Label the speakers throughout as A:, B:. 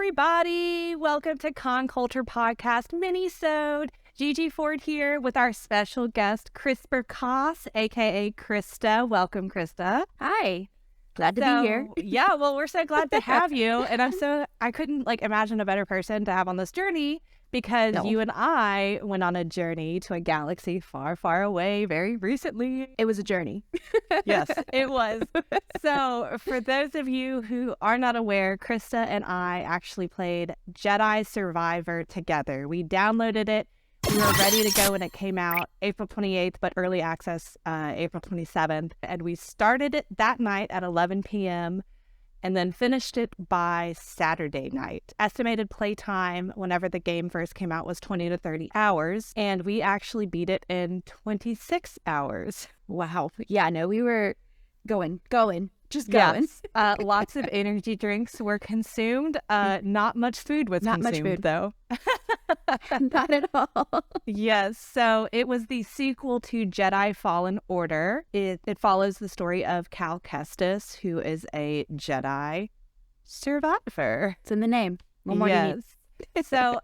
A: everybody. Welcome to Con Culture Podcast Mini-sode. Gigi Ford here with our special guest, Krispercos, aka Krista. Welcome, Krista.
B: Hi. Glad to be here.
A: Yeah, well, we're so glad to have you. And I couldn't imagine a better person to have on this journey because you and I went on a journey to a galaxy far, far away very recently.
B: It was a journey.
A: Yes, it was. So for those of you who are not aware, Krista and I actually played Jedi Survivor together. We downloaded it. We were ready to go when it came out April 28th, but early access April 27th. And we started it that night at 11 p.m. and then finished it by Saturday night. Estimated playtime whenever the game first came out was 20 to 30 hours. And we actually beat it in 26 hours.
B: Wow. Yeah, no, we were going. Just going.
A: Yes. Lots of energy drinks were consumed. Not much food was consumed. Not much food, though.
B: Not at all.
A: Yes. So it was the sequel to Jedi Fallen Order. It follows the story of Cal Kestis, who is a Jedi survivor.
B: It's in the name. What more do you need?
A: So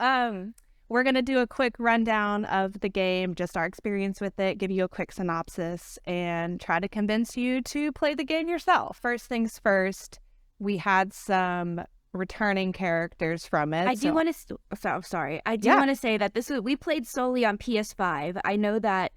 A: we're going to do a quick rundown of the game, just our experience with it, give you a quick synopsis, and try to convince you to play the game yourself. First things first, we had some returning characters from it.
B: I do want to say that we played solely on PS5. I know that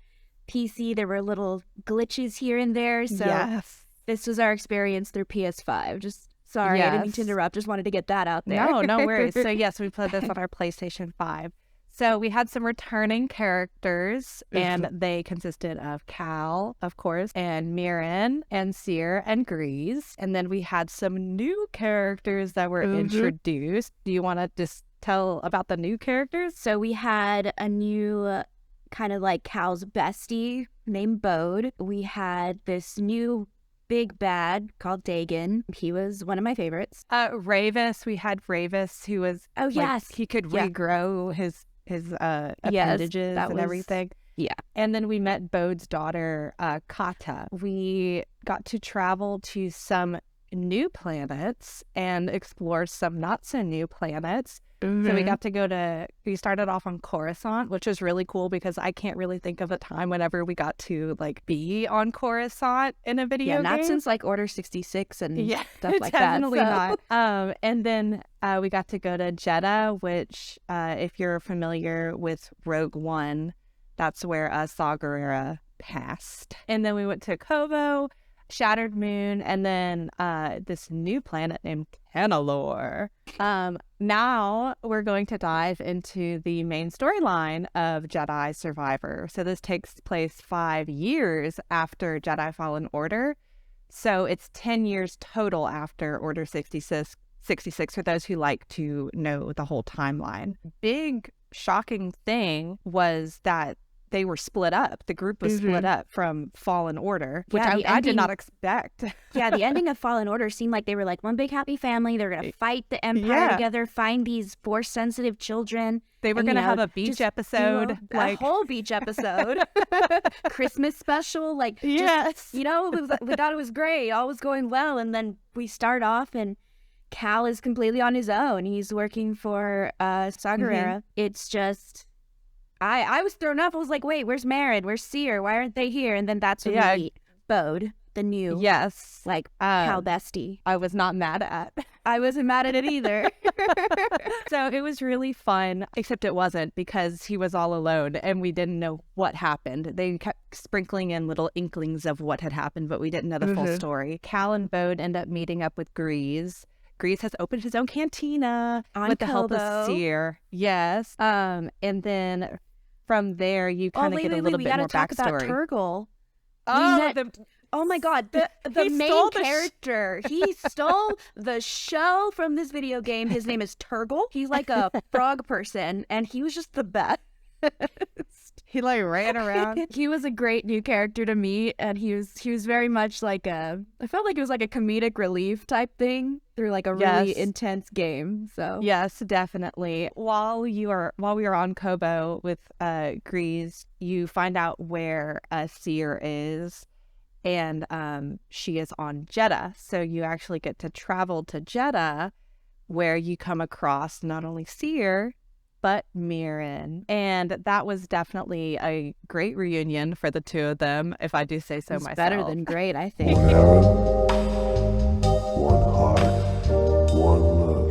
B: PC, there were little glitches here and there, so this was our experience through PS5. Just sorry, I didn't mean to interrupt. Just wanted to get that out there.
A: No worries. So yes, we played this on our PlayStation 5. So we had some returning characters, and they consisted of Cal, of course, and Marin, and Seer, and Grease. And then we had some new characters that were introduced. Do you want to just tell about the new characters?
B: So we had a new kind of like Cal's bestie named Bode. We had this new big bad called Dagon. He was one of my favorites.
A: Ravis, we had Ravis, who was he could regrow his appendages and everything.
B: Yeah.
A: And then we met Bode's daughter, Kata. We got to travel to some new planets and explore some not so new planets. So we got to we started off on Coruscant, which was really cool because I can't really think of a time whenever we got to be on Coruscant in a video game.
B: Yeah, not since Order 66 and stuff like
A: definitely
B: that.
A: Not. And then we got to go to Jeddah, which if you're familiar with Rogue One, that's where Saw Gerrera passed. And then we went to Kovo, Shattered Moon, and then this new planet named Canalore. Now we're going to dive into the main storyline of Jedi Survivor. So this takes place 5 years after Jedi Fallen Order. So it's 10 years total after Order 66 for those who like to know the whole timeline. Big shocking thing was that they were split up. The group was split up from Fallen Order, which I did not expect.
B: Yeah, the ending of Fallen Order seemed like they were one big happy family. They're going to fight the Empire together, find these Force-sensitive children.
A: They were going to have a beach episode.
B: A whole beach episode. Christmas special.
A: Yes.
B: We thought it was great. All was going well. And then we start off and Cal is completely on his own. He's working for Saw Gerrera. It's just... I was thrown off. I was like, wait, where's Marin? Where's Seer? Why aren't they here? And then that's when we meet Bode, the new Cal bestie.
A: I was not mad at.
B: I wasn't mad at it either.
A: So it was really fun, except it wasn't because he was all alone and we didn't know what happened. They kept sprinkling in little inklings of what had happened, but we didn't know the full story. Cal and Bode end up meeting up with Grease. Grease has opened his own cantina with the help of Seer. Yes. And then from there, you kind of get a little bit more backstory. We got to talk about
B: Turgle.
A: Oh
B: my God, the main character. He stole the show from this video game. His name is Turgle. He's like a frog person, and he was just the best.
A: He ran around.
B: He was a great new character to meet, and he was very much I felt like it was a comedic relief type thing through a really intense game. So
A: yes, definitely. While we were on Kobo with Grease, you find out where Seer is, and she is on Jeddah. So you actually get to travel to Jeddah where you come across not only Seer, but Marin. And that was definitely a great reunion for the two of them, if I do say so
B: It's
A: myself.
B: better than great, I think.
C: One heaven, one heart, one love.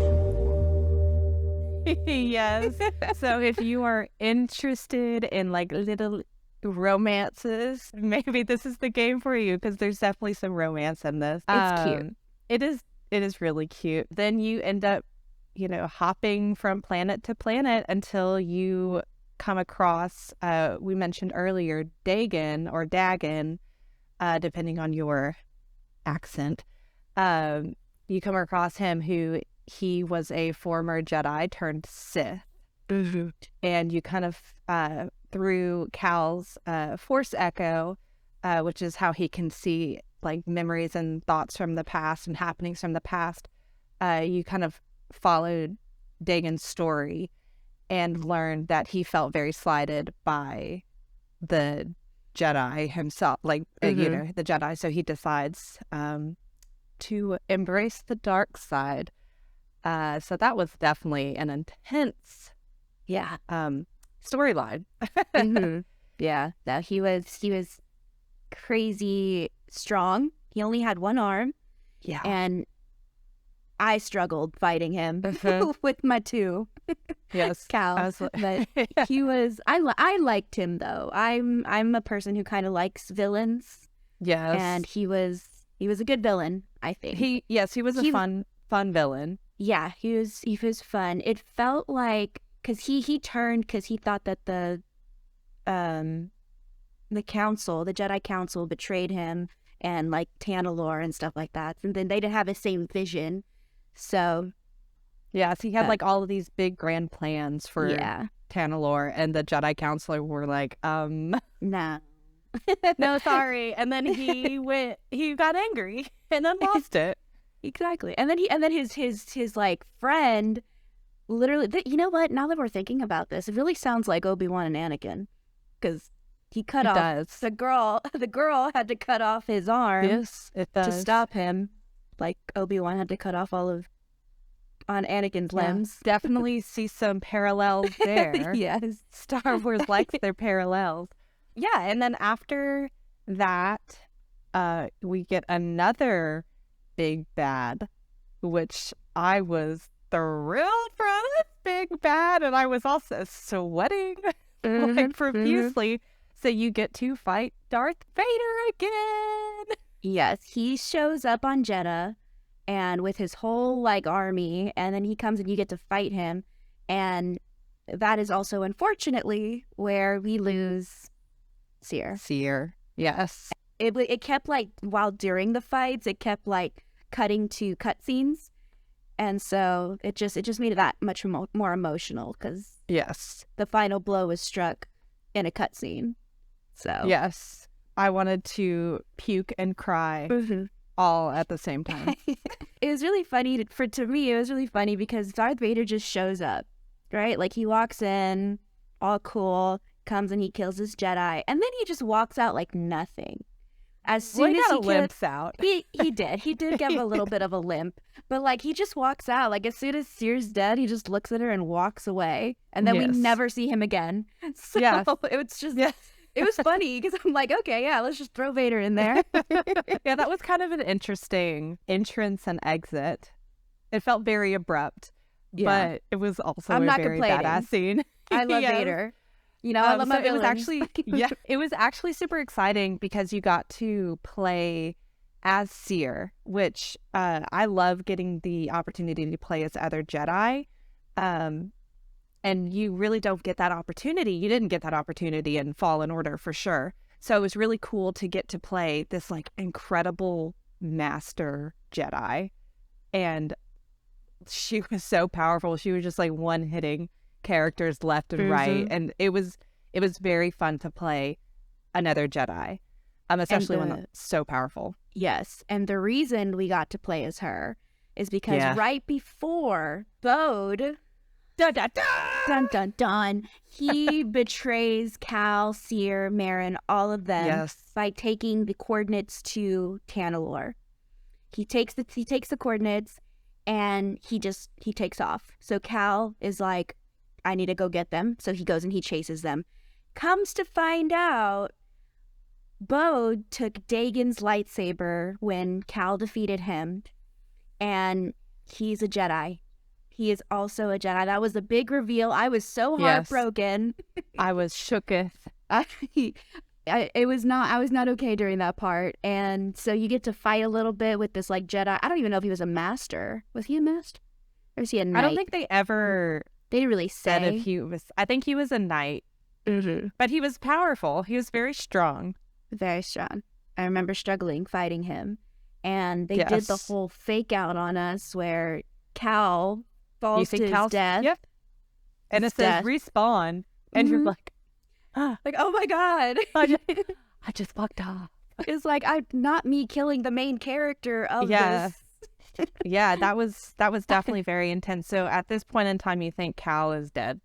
A: Yes. So if you are interested in like little romances, maybe this is the game for you, because there's definitely some romance in this.
B: It's cute.
A: It is really cute. Then you end up, hopping from planet to planet until you come across, we mentioned earlier, Dagon or Dagon, depending on your accent. You come across him, he was a former Jedi turned Sith.
B: Mm-hmm.
A: And you kind of, through Cal's Force Echo, which is how he can see like memories and thoughts from the past and happenings from the past, you kind of followed Dagon's story and learned that he felt very slighted by the Jedi himself, the Jedi. So he decides to embrace the dark side. So that was definitely an intense storyline.
B: Mm-hmm. Yeah, that he was crazy strong. He only had one arm.
A: Yeah.
B: And I struggled fighting him with my two.
A: Yes.
B: Cal. But he was I liked him though. I'm a person who kind of likes villains.
A: Yes.
B: And he was a good villain, I think.
A: He was a fun villain.
B: Yeah, he was fun. It felt like because he turned because he thought that the council, the Jedi Council, betrayed him and like Tanalor and stuff like that. And then they didn't have the same vision. So
A: yeah, so he had like all of these big grand plans for Tanalor, and the Jedi Council were like,
B: nah.
A: No, sorry. And then he got angry and then lost it.
B: Exactly. And then his like friend literally, you know what? Now that we're thinking about this, it really sounds like Obi-Wan and Anakin, because he cut off
A: does.
B: the girl had to cut off his arm.
A: Yes, it does.
B: To stop him. Like Obi-Wan had to cut off on Anakin's limbs.
A: Definitely see some parallels there.
B: Yes.
A: Star Wars likes their parallels. Yeah, and then after that, we get another big bad, which I was thrilled for this big bad, and I was also sweating like profusely. So you get to fight Darth Vader again.
B: Yes, he shows up on Jeddah and with his whole like army, and then he comes and you get to fight him, and that is also unfortunately where we lose Seer.
A: Yes.
B: It kept like while during the fights, it kept like cutting to cutscenes, and so it just made it that much more emotional because the final blow was struck in a cutscene. So
A: yes, I wanted to puke and cry all at the same time.
B: It was really funny to me. It was really funny because Darth Vader just shows up, right? Like he walks in, all cool, comes and he kills this Jedi, and then he just walks out like nothing. As soon as he
A: limps out,
B: he did give a little bit of a limp, but like he just walks out. Like as soon as Seer's dead, he just looks at her and walks away, and then we never see him again. So it was just. It was funny because I'm like, okay, yeah, let's just throw Vader in there.
A: Yeah, that was kind of an interesting entrance and exit. It felt very abrupt, but it was also a very badass scene.
B: I love Vader. You know, I love my villain.
A: It was actually super exciting because you got to play as Seer, which I love getting the opportunity to play as other Jedi. And you really don't get that opportunity. You didn't get that opportunity in Fallen Order for sure. So it was really cool to get to play this like incredible master Jedi. And she was so powerful. She was just like one-hitting characters left and right. And it was very fun to play another Jedi, especially one that's so powerful.
B: Yes. And the reason we got to play as her is because right before Bode... Dun, dun, dun. Dun, dun, dun. He betrays Cal, Seer, Marin, all of them by taking the coordinates to Tanalor. He takes the coordinates. and he takes off. So Cal is like, I need to go get them. So he goes and he chases them. Comes to find out, Bode took Dagon's lightsaber when Cal defeated him, and he's a Jedi. He is also a Jedi. That was a big reveal. I was so heartbroken.
A: I was shooketh.
B: I was not okay during that part. And so you get to fight a little bit with this like Jedi. I don't even know if he was a master. Was he a master? Or was he a knight?
A: I don't think they ever
B: They didn't really
A: said
B: say.
A: if he was. I think he was a knight,
B: Mm-hmm.
A: but he was powerful. He was very strong.
B: Very strong. I remember struggling fighting him. And they did the
A: Yes.
B: whole fake out on us where Cal falls to his death.
A: Yep. And it
B: Death.
A: says respawn, and you're
B: Mhm.
A: like,
B: Like, oh my God.
A: I just fucked off.
B: It's like, not me killing the main character of
A: Yeah.
B: this.
A: Yeah, that was definitely very intense. So at this point in time, you think Cal is dead.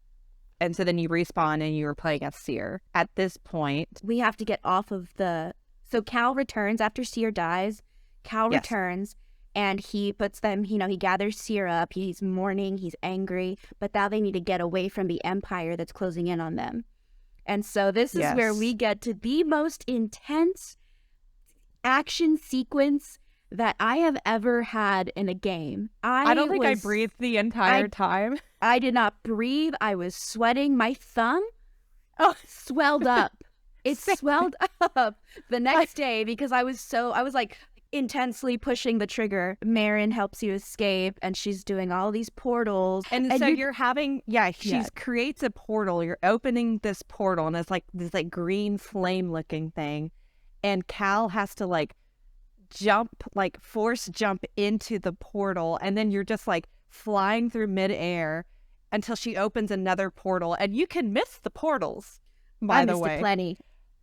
A: And so then you respawn and you were playing as Seer. At this point,
B: We have to get off of the... So Cal returns after Seer dies. Cal
A: Yes.
B: returns and he puts them, he gathers Seer up. He's mourning, he's angry, but now they need to get away from the Empire that's closing in on them. And so this is where
A: Yes.
B: we get to the most intense action sequence that I have ever had in a game.
A: I don't think I breathed the entire time.
B: I did not breathe. I was sweating. My thumb swelled up. It swelled up the next day because I was like intensely pushing the trigger. Marin helps you escape and she's doing all these portals.
A: And so you're having, she creates a portal. You're opening this portal and it's like this like green flame looking thing. And Cal has to like force jump into the portal. And then you're just like flying through midair until she opens another portal. And you can miss the portals, by the way.
B: Plenty.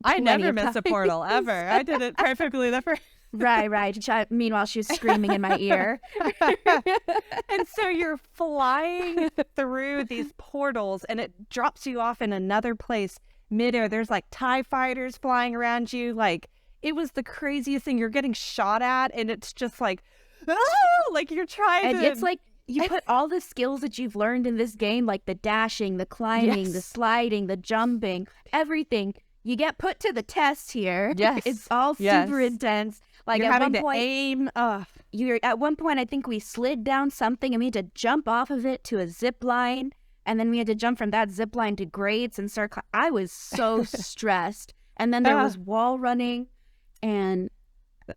A: I never
B: of
A: missed a portal ever. I did it perfectly the first.
B: Right. Meanwhile, she was screaming in my ear.
A: And so you're flying through these portals and it drops you off in another place midair. There's like TIE fighters flying around you. Like, it was the craziest thing. You're getting shot at and it's just like, like you're trying
B: And
A: to...
B: it's like you put all the skills that you've learned in this game, like the dashing, the climbing, the sliding, the jumping, everything. You get put to the test here.
A: Yes.
B: It's all super intense. Like
A: you're
B: at
A: having
B: one
A: to
B: point,
A: aim.
B: at one point, I think we slid down something and we had to jump off of it to a zip line. And then we had to jump from that zip line to grates and start. I was so stressed. And then there was wall running and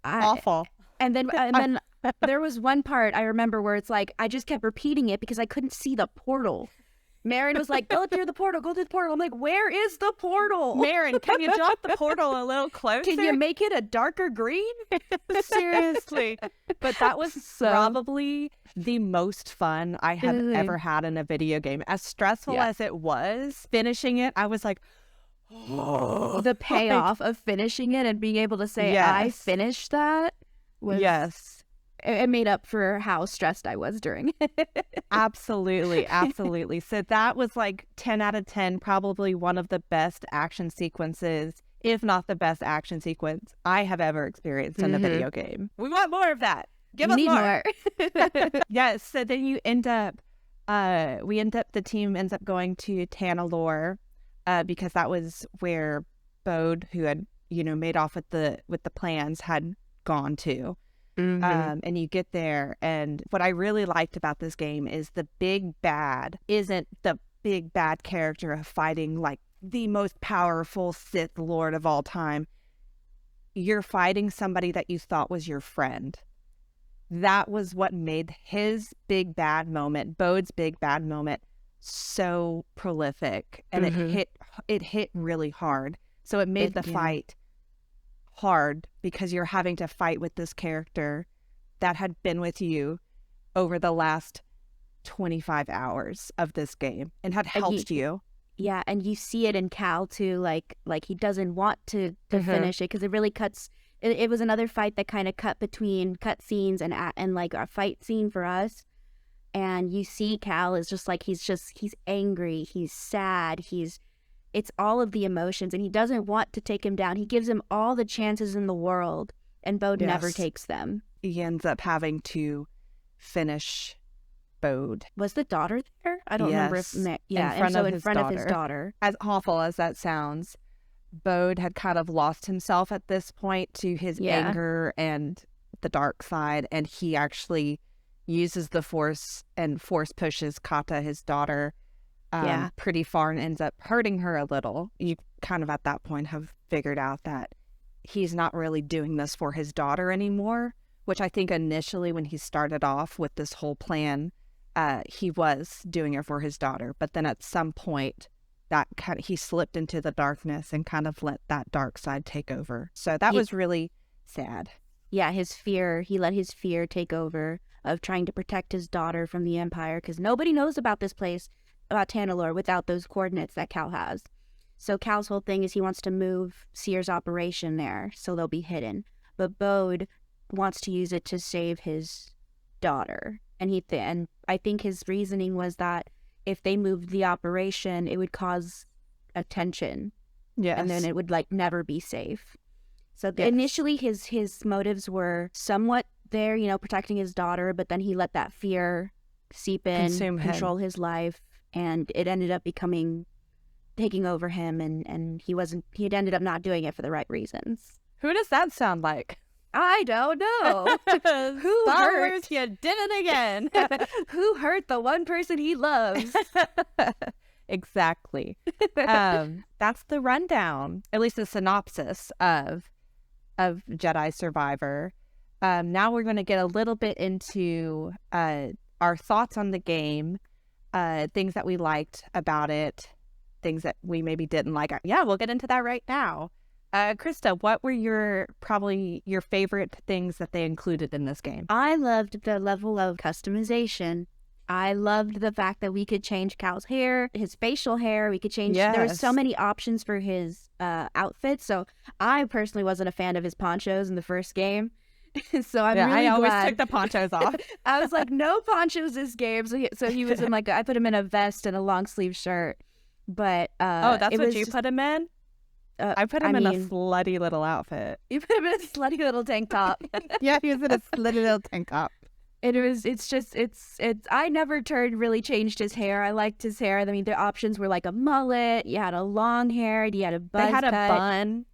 A: Awful.
B: And then there was one part I remember where it's like, I just kept repeating it because I couldn't see the portal. Marin was like, go through the portal, go through the portal. I'm like, where is the portal?
A: Marin, can you drop the portal a little closer?
B: Can you make it a darker green?
A: Seriously. But that was probably the most fun I have ever had in a video game. As stressful as it was, finishing it, I was like,
B: the payoff of finishing it and being able to say, I finished that was... It made up for how stressed I was during it.
A: Absolutely. So that was like 10 out of 10, probably one of the best action sequences, if not the best action sequence I have ever experienced in a video game. We want more of that. Give us more. Yes. So then you end up, the team ends up going to Tanalorr because that was where Bode, who had, made off with the plans, had gone to. And you get there, and what I really liked about this game is the big bad isn't the big bad character of fighting like the most powerful Sith Lord of all time. You're fighting somebody that you thought was your friend. That was what made his big bad moment, Bode's big bad moment, so prolific, and it hit really hard. So it made the fight hard because you're having to fight with this character that had been with you over the last 25 hours of this game and had helped you.
B: Yeah, and you see it in Cal too, like he doesn't want to finish it because it really cuts. It was another fight that kind of cut between cutscenes and like a fight scene for us. And you see Cal is just like he's angry, he's sad, it's all of the emotions, and he doesn't want to take him down. He gives him all the chances in the world, and Bode never takes them.
A: He ends up having to finish Bode.
B: Was the daughter there? I don't remember if
A: Yes,
B: yeah,
A: in front of
B: in
A: his
B: front of his
A: daughter.
B: daughter.
A: As awful as that sounds, Bode had kind of lost himself at this point to his
B: Yeah.
A: anger and the dark side, and he actually uses the Force and force pushes Kata, his daughter,
B: Yeah.
A: pretty far and ends up hurting her a little. You kind of at that point have figured out that he's not really doing this for his daughter anymore, which I think initially when he started off with this whole plan, he was doing it for his daughter. But then at some point, that he slipped into the darkness and kind of let that dark side take over. So that was really sad.
B: Yeah, he let his fear take over of trying to protect his daughter from the Empire, because nobody knows about this place, about Tanalorr, without those coordinates that Cal has. So Cal's whole thing is he wants to move Seer's operation there, so they'll be hidden. But Bode wants to use it to save his daughter. And I think his reasoning was that if they moved the operation, it would cause attention.
A: Yes.
B: And then it would never be safe. So
A: Yes.
B: initially his motives were somewhat there, protecting his daughter, but then he let that fear seep in,
A: Consume him.
B: control his life, and it ended up taking over him, and he had ended up not doing it for the right reasons.
A: Who does that sound like?
B: I don't know. Who
A: Star
B: hurt?
A: Wars, you did it again.
B: Who hurt the one person he loves?
A: Exactly. That's the rundown, at least the synopsis of Jedi Survivor. Now we're going to get a little bit into our thoughts on the game, things that we liked about it, things that we maybe didn't like. Yeah, we'll get into that right now. Krista, what were probably your favorite things that they included in this game?
B: I loved the level of customization. I loved the fact that we could change Cal's hair, his facial hair. We could change. There were so
A: Yes.
B: many options for his outfits. So I personally wasn't a fan of his ponchos in the first game. So I'm really
A: I always
B: glad.
A: took the ponchos off.
B: I was like, no ponchos this game. So he was in I put him in a vest and a long sleeve shirt. But
A: Oh, that's
B: it
A: what
B: was
A: you
B: just-
A: put him in? I put him in a slutty little outfit.
B: You put him in a slutty little tank top.
A: Yeah, he was in a slutty little tank top.
B: I never changed his hair. I liked his hair. I mean, the options were like a mullet, you had a long hair, you had a buzz
A: They had
B: cut.
A: a bun.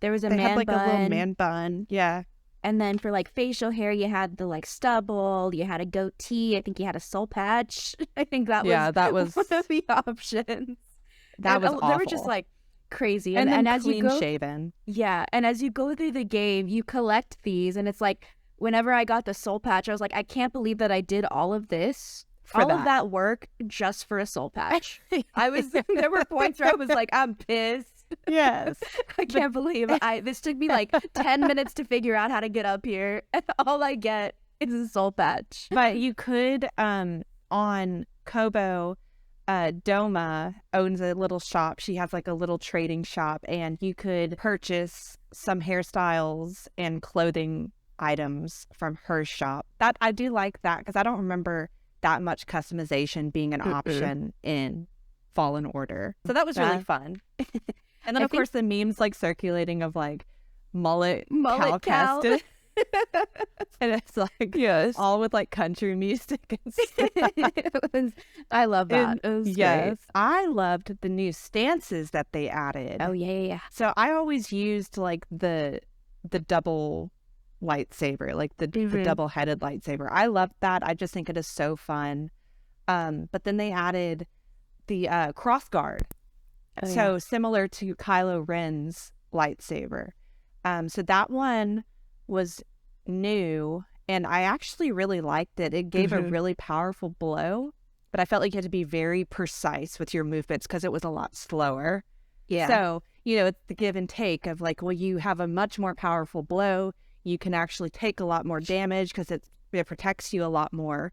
B: There was a
A: They
B: man
A: had like
B: bun.
A: a little man bun. Yeah.
B: And then for facial hair, you had the stubble, you had a goatee, I think you had a soul patch. I think that was one of the options.
A: That was awful.
B: They were just crazy.
A: and then
B: as you
A: clean
B: go
A: shaven.
B: Yeah, and as you go through the game, you collect these, and it's whenever I got the soul patch, I was like, I can't believe that I did all of this,
A: For
B: of that work just for a soul patch. There were points where I was like, I'm pissed.
A: Yes.
B: I can't believe this took me 10 minutes to figure out how to get up here, and all I get is a soul patch.
A: But you could, on Kobo, Doma owns a little shop. She has a little trading shop, and you could purchase some hairstyles and clothing items from her shop. That I do like that, because I don't remember that much customization being an option in Fallen Order. So that was really fun. And then, of course, the memes circulating of mullet Cal
B: Cal.
A: Kestis. And it's all with country music and stuff.
B: I love that.
A: And,
B: It was
A: yes,
B: great.
A: I loved the new stances that they added.
B: Oh yeah.
A: So I always used the double lightsaber, the double-headed lightsaber. I loved that. I just think it is so fun. But then they added the cross guard.
B: Oh, yeah.
A: So similar to Kylo Ren's lightsaber. So that one was new, and I actually really liked it. It gave a really powerful blow, but I felt like you had to be very precise with your movements because it was a lot slower.
B: Yeah.
A: So, it's the give and take of you have a much more powerful blow. You can actually take a lot more damage because it protects you a lot more,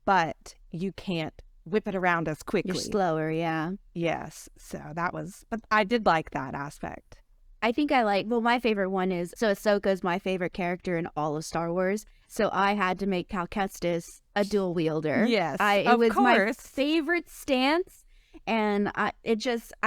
A: but you can't whip it around as quickly.
B: You're slower, yeah.
A: Yes. So but I did like that aspect.
B: I think my favorite one is, Ahsoka is my favorite character in all of Star Wars. So I had to make Cal Kestis a dual wielder.
A: Yes,
B: It was my
A: course.
B: favorite stance. And I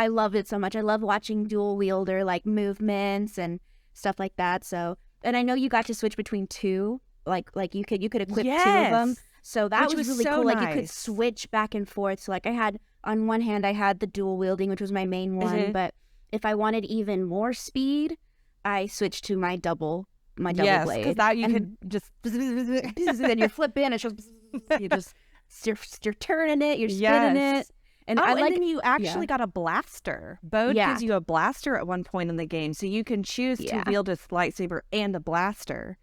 B: loved it so much. I love watching dual wielder, movements and stuff like that. So, and I know you got to switch between two like you could equip 2 of
A: Yes.
B: them. So that
A: Which
B: was
A: was
B: really
A: so
B: cool. Like you could
A: nice.
B: switch back and forth. So like I had on one hand I had the dual wielding, which was my main one,
A: Mhm.
B: but if I wanted even more speed, I switched to my double
A: Yes,
B: blade.
A: because that you
B: And
A: could just
B: then you're flipping, it's just you're turning it, you're spinning
A: Yes.
B: it. And
A: oh,
B: I like
A: and then you actually got a blaster. Bode
B: Yeah.
A: gives you a blaster at one point in the game, so you can choose to
B: Yeah.
A: wield a lightsaber and a blaster.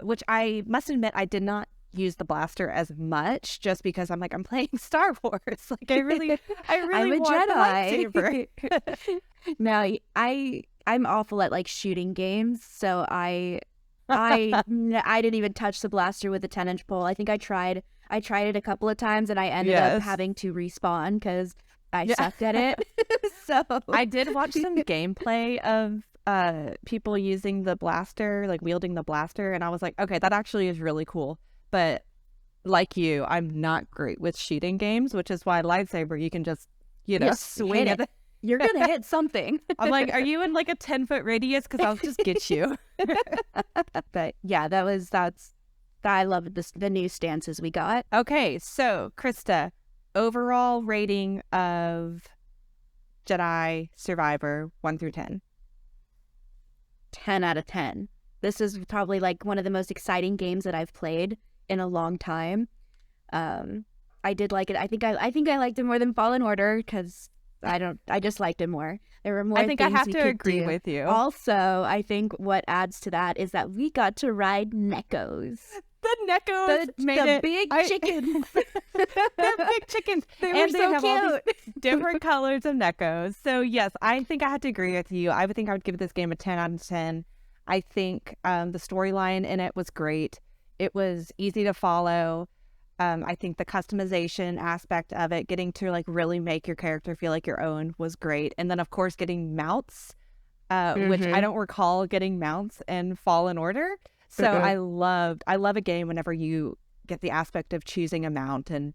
A: Which I must admit I did not use the blaster as much, just because I'm like, I'm playing Star Wars. Like I really
B: I'm a
A: want
B: Jedi.
A: the lightsaber.
B: Now I'm awful at like shooting games, so I didn't even touch the blaster with a 10-inch pole. I think I tried it a couple of times, and I ended up
A: Yes.
B: having to respawn because I
A: Yeah.
B: sucked at it. So
A: I did watch some gameplay of people using the blaster, like wielding the blaster, and I was like, okay, that actually is really cool. But like you, I'm not great with shooting games, which is why lightsaber, you can just,
B: Just
A: swing
B: hit
A: it.
B: you're gonna hit something.
A: I'm like, are you in like a 10-foot radius? Because I'll just get you.
B: But yeah, I love the new stances we got.
A: Okay, so Krista, overall rating of Jedi Survivor 1 through 10.
B: 10 out of 10. This is probably like one of the most exciting games that I've played in a long time. I did like it. I think I liked it more than Fallen Order because I just liked it more. There were more
A: I think I
B: things
A: have
B: we
A: to
B: could
A: agree
B: do.
A: with you.
B: Also, I think what adds to that is that we got to ride Neckos.
A: The Neckos made
B: the
A: it.
B: big chickens.
A: They're big chickens.
B: They were
A: and
B: so
A: they have all these
B: cute.
A: different colors of Neckos. So yes, I think I have to agree with you. I would think I would give this game a 10 out of 10. I think the storyline in it was great. It was easy to follow. I think the customization aspect of it, getting to like really make your character feel like your own, was great. And then of course getting mounts, which I don't recall getting mounts in Fallen Order. So I love a game whenever you get the aspect of choosing a mount and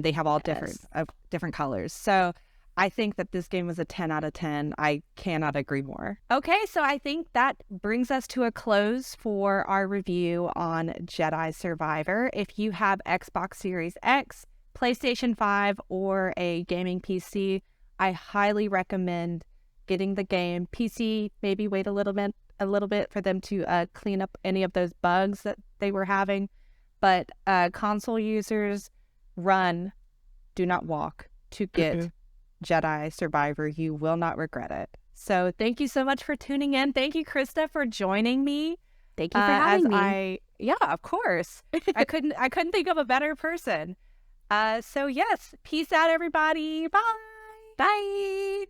A: they have all different colors. So I think that this game was a 10 out of 10. I cannot agree more. Okay, so I think that brings us to a close for our review on Jedi Survivor. If you have Xbox Series X, PlayStation 5, or a gaming PC, I highly recommend getting the game. PC, maybe wait a little bit for them to clean up any of those bugs that they were having. But console users, run, do not walk to get Jedi Survivor. You will not regret it. So thank you so much for tuning in. Thank you, Krista, for joining me.
B: Thank you for having me.
A: Yeah, of course. I couldn't think of a better person. So yes, peace out, everybody. Bye.
B: Bye.